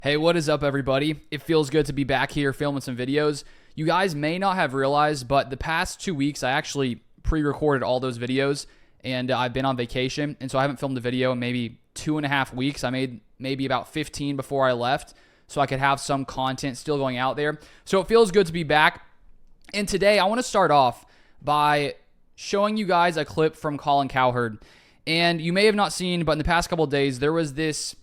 Hey, what is up, everybody? It feels good to be back here filming some videos. You guys may not have realized, but the past 2 weeks, I actually pre-recorded all those videos, and I've been on vacation, and so I haven't filmed a video in maybe 2.5 weeks. I made maybe about 15 before I left, so I could have some content still going out there. So it feels good to be back. And today, I want to start off by showing you guys a clip from Colin Cowherd. And you may have not seen, but in the past couple of days, there was these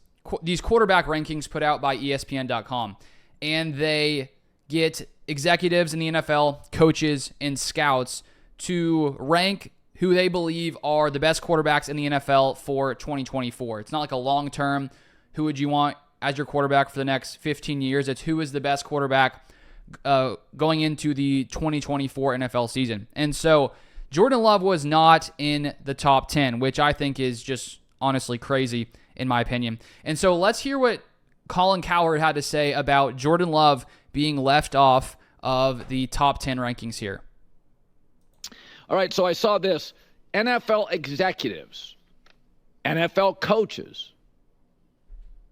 quarterback rankings put out by ESPN.com. And they get executives in the NFL, coaches, and scouts to rank who they believe are the best quarterbacks in the NFL for 2024. It's not like a long-term, who would you want as your quarterback for the next 15 years. It's who is the best quarterback going into the 2024 NFL season. And so Jordan Love was not in the top 10, which I think is just honestly crazy in my opinion. And so let's hear what Colin Cowherd had to say about Jordan Love being left off of the top 10 rankings here. All right, so I saw this. NFL executives, NFL coaches,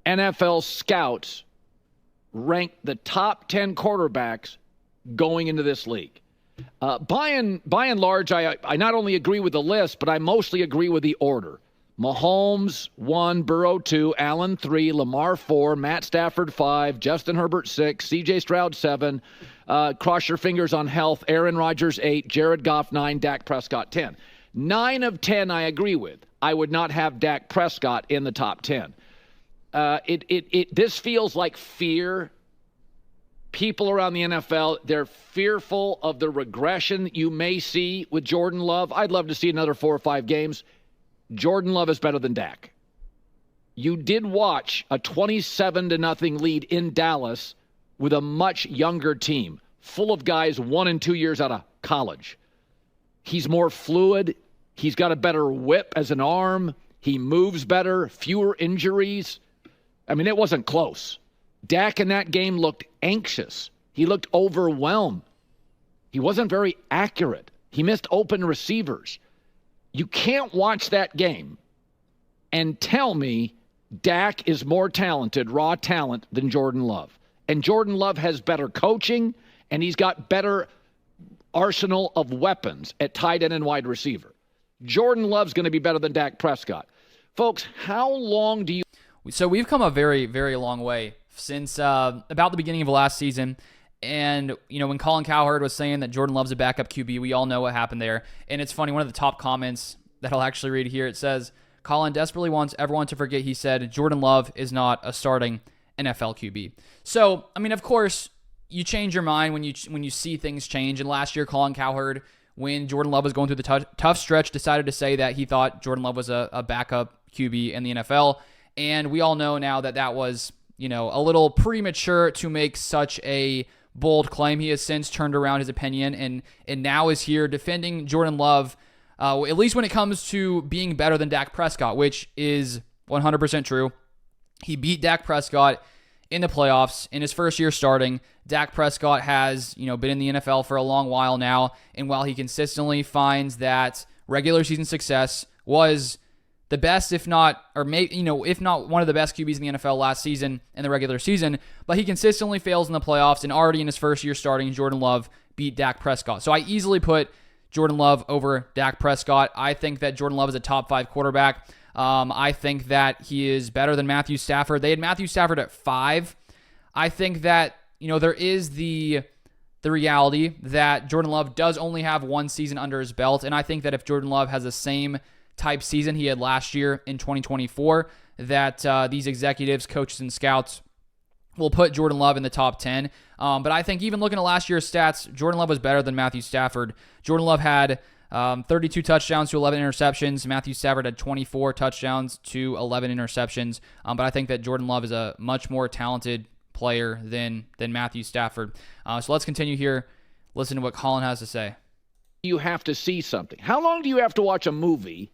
NFL scouts rank the top 10 quarterbacks going into this league. By and large, I not only agree with the list, but I mostly agree with the order. Mahomes 1, Burrow 2, Allen 3, Lamar 4, Matt Stafford 5, Justin Herbert 6, C.J. Stroud 7, cross your fingers on health, Aaron Rodgers 8, Jared Goff 9, Dak Prescott 10. 9 of 10 I agree with. I would not have Dak Prescott in the top 10. This feels like fear. People around the NFL, they're fearful of the regression you may see with Jordan Love. I'd love to see another 4 or 5 games. Jordan Love is better than Dak. You did watch a 27-0 lead in Dallas with a much younger team, full of guys 1 and 2 years out of college. He's more fluid. He's got a better whip as an arm. He moves better, fewer injuries. I mean, it wasn't close. Dak in that game looked anxious. He looked overwhelmed. He wasn't very accurate. He missed open receivers. You can't watch that game and tell me Dak is more talented, raw talent, than Jordan Love. And Jordan Love has better coaching, and he's got better arsenal of weapons at tight end and wide receiver. Jordan Love's going to be better than Dak Prescott. Folks, how long do you... So we've come a very, very long way since about the beginning of last season. And, you know, when Colin Cowherd was saying that Jordan Love's a backup QB, we all know what happened there. And it's funny, one of the top comments that I'll actually read here, it says, Colin desperately wants everyone to forget he said Jordan Love is not a starting NFL QB. So, I mean, of course, you change your mind when you see things change. And last year, Colin Cowherd, when Jordan Love was going through the tough stretch, decided to say that he thought Jordan Love was a backup QB in the NFL. And we all know now that that was, you know, a little premature to make such a bold claim. He has since turned around his opinion and now is here defending Jordan Love, at least when it comes to being better than Dak Prescott, which is 100% true. He beat Dak Prescott in the playoffs in his first year starting. Dak Prescott has, you know, been in the NFL for a long while now, and while he consistently finds that regular season success was the best, if not one of the best QBs in the NFL last season in the regular season, but he consistently fails in the playoffs, and already in his first year starting, Jordan Love beat Dak Prescott. So I easily put Jordan Love over Dak Prescott. I think that Jordan Love is a top 5 quarterback. I think that he is better than Matthew Stafford. They had Matthew Stafford at 5. I think that, you know, there is the reality that Jordan Love does only have 1 season under his belt, and I think that if Jordan Love has the same type season he had last year in 2024, that these executives, coaches, and scouts will put Jordan Love in the top 10. But I think even looking at last year's stats, Jordan Love was better than Matthew Stafford. Jordan Love had 32 touchdowns to 11 interceptions. Matthew Stafford had 24 touchdowns to 11 interceptions. But I think that Jordan Love is a much more talented player than Matthew Stafford. So let's continue here. Listen to what Colin has to say. You have to see something. How long do you have to watch a movie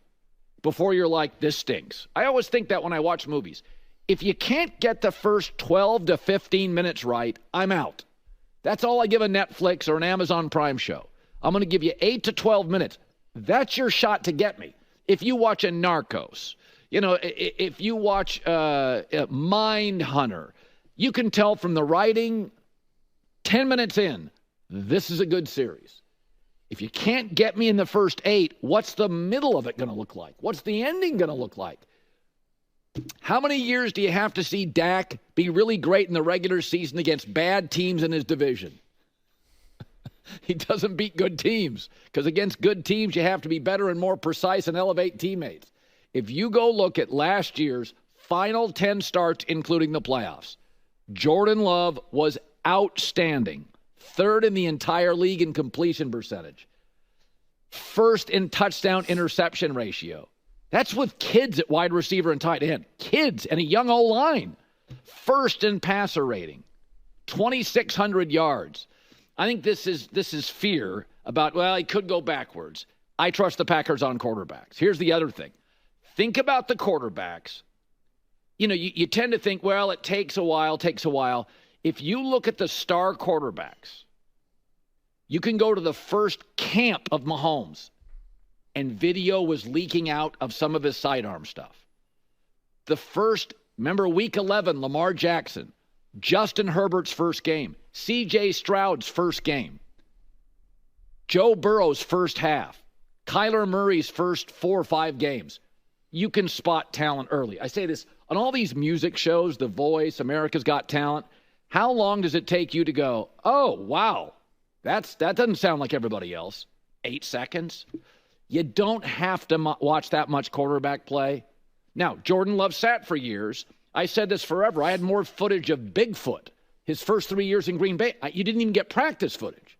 before you're like, this stinks? I always think that when I watch movies. If you can't get the first 12 to 15 minutes right, I'm out. That's all I give a Netflix or an Amazon Prime show. I'm going to give you 8 to 12 minutes. That's your shot to get me. If you watch a Narcos, if you watch Mind Hunter, You can tell from the writing 10 minutes in, this is a good series. If you can't get me in the first 8, what's the middle of it going to look like? What's the ending going to look like? How many years do you have to see Dak be really great in the regular season against bad teams in his division? He doesn't beat good teams, because against good teams, you have to be better and more precise and elevate teammates. If you go look at last year's final 10 starts, including the playoffs, Jordan Love was outstanding. 3rd in the entire league in completion percentage. 1st in touchdown interception ratio. That's with kids at wide receiver and tight end. Kids and a young O-line. 1st in passer rating. 2,600 yards. I think this is fear about, well, he could go backwards. I trust the Packers on quarterbacks. Here's the other thing. Think about the quarterbacks. You know, you tend to think, well, it takes a while. If you look at the star quarterbacks, you can go to the first camp of Mahomes, and video was leaking out of some of his sidearm stuff. Remember week 11, Lamar Jackson, Justin Herbert's first game, C.J. Stroud's first game, Joe Burrow's first half, Kyler Murray's first 4 or 5 games. You can spot talent early. I say this on all these music shows, The Voice, America's Got Talent. How long does it take you to go, oh, wow, that doesn't sound like everybody else? 8 seconds? You don't have to watch that much quarterback play. Now, Jordan Love sat for years. I said this forever. I had more footage of Bigfoot his first 3 years in Green Bay. You didn't even get practice footage.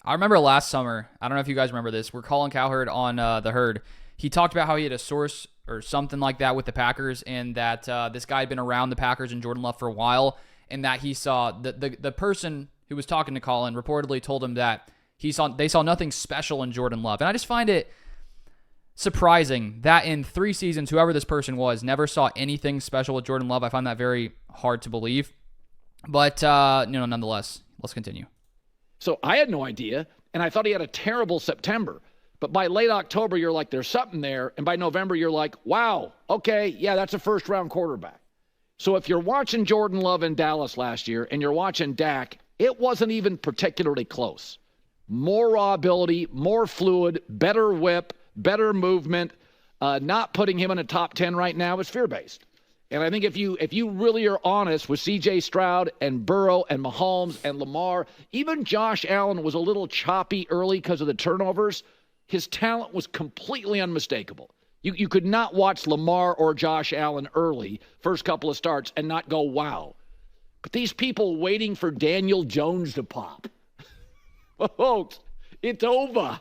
I remember last summer, I don't know if you guys remember this, we're calling Cowherd on The Herd. He talked about how he had a source or something like that with the Packers, and that this guy had been around the Packers and Jordan Love for a while, and that he saw the person who was talking to Colin reportedly told him that they saw nothing special in Jordan Love. And I just find it surprising that in 3 seasons, whoever this person was never saw anything special with Jordan Love. I find that very hard to believe. But, nonetheless, let's continue. So I had no idea, and I thought he had a terrible September. But by late October, you're like, there's something there. And by November, you're like, wow, okay, yeah, that's a first-round quarterback. So if you're watching Jordan Love in Dallas last year and you're watching Dak, it wasn't even particularly close. More raw ability, more fluid, better whip, better movement. Not putting him in a top 10 right now is fear-based. And I think if you really are honest with C.J. Stroud and Burrow and Mahomes and Lamar, even Josh Allen was a little choppy early because of the turnovers. His talent was completely unmistakable. You could not watch Lamar or Josh Allen early, first couple of starts, and not go, wow. But these people waiting for Daniel Jones to pop. Folks, it's over.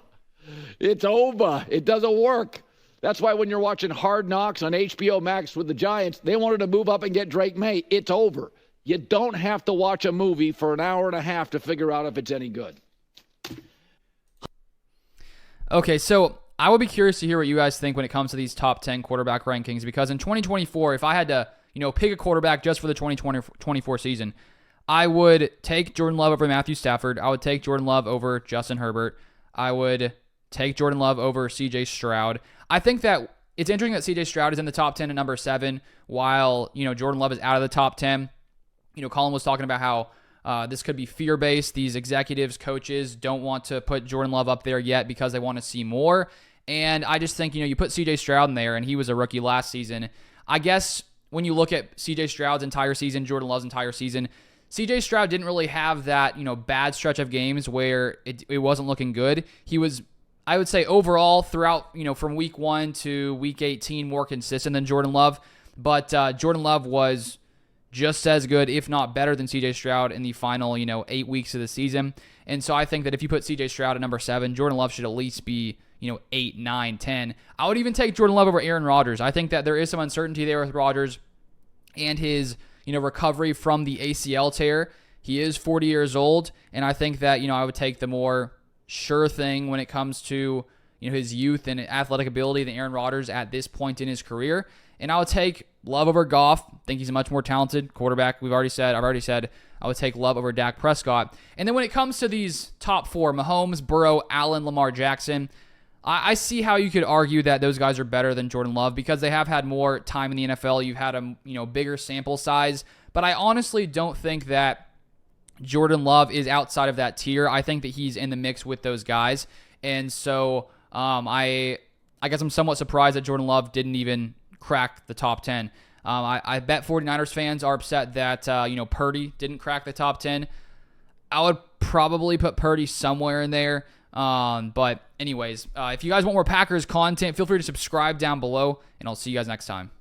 It's over. It doesn't work. That's why when you're watching Hard Knocks on HBO Max with the Giants, they wanted to move up and get Drake May. It's over. You don't have to watch a movie for an hour and a half to figure out if it's any good. Okay, so I would be curious to hear what you guys think when it comes to these top 10 quarterback rankings, because in 2024, if I had to, pick a quarterback just for the 2024 season, I would take Jordan Love over Matthew Stafford. I would take Jordan Love over Justin Herbert. I would take Jordan Love over C.J. Stroud. I think that it's interesting that C.J. Stroud is in the top 10 at number 7, while, Jordan Love is out of the top 10. Colin was talking about how this could be fear-based. These executives, coaches don't want to put Jordan Love up there yet because they want to see more. And I just think, you put C.J. Stroud in there, and he was a rookie last season. I guess when you look at C.J. Stroud's entire season, Jordan Love's entire season, C.J. Stroud didn't really have that, bad stretch of games where it wasn't looking good. He was, I would say, overall throughout, from week 1 to week 18, more consistent than Jordan Love. But Jordan Love was just as good, if not better, than C.J. Stroud in the final, 8 weeks of the season. And so I think that if you put C.J. Stroud at number 7, Jordan Love should at least be, 8, 9, 10. I would even take Jordan Love over Aaron Rodgers. I think that there is some uncertainty there with Rodgers and his, recovery from the ACL tear. He is 40 years old, and I think that, I would take the more sure thing when it comes to, his youth and athletic ability than Aaron Rodgers at this point in his career. And I would take Love over Goff. I think he's a much more talented quarterback. I've already said I would take Love over Dak Prescott. And then when it comes to these top 4, Mahomes, Burrow, Allen, Lamar Jackson, I see how you could argue that those guys are better than Jordan Love because they have had more time in the NFL. You've had a bigger sample size. But I honestly don't think that Jordan Love is outside of that tier. I think that he's in the mix with those guys. And so I guess I'm somewhat surprised that Jordan Love didn't even crack the top 10. I bet 49ers fans are upset that Purdy didn't crack the top 10. I would probably put Purdy somewhere in there. But anyways, if you guys want more Packers content, feel free to subscribe down below, and I'll see you guys next time.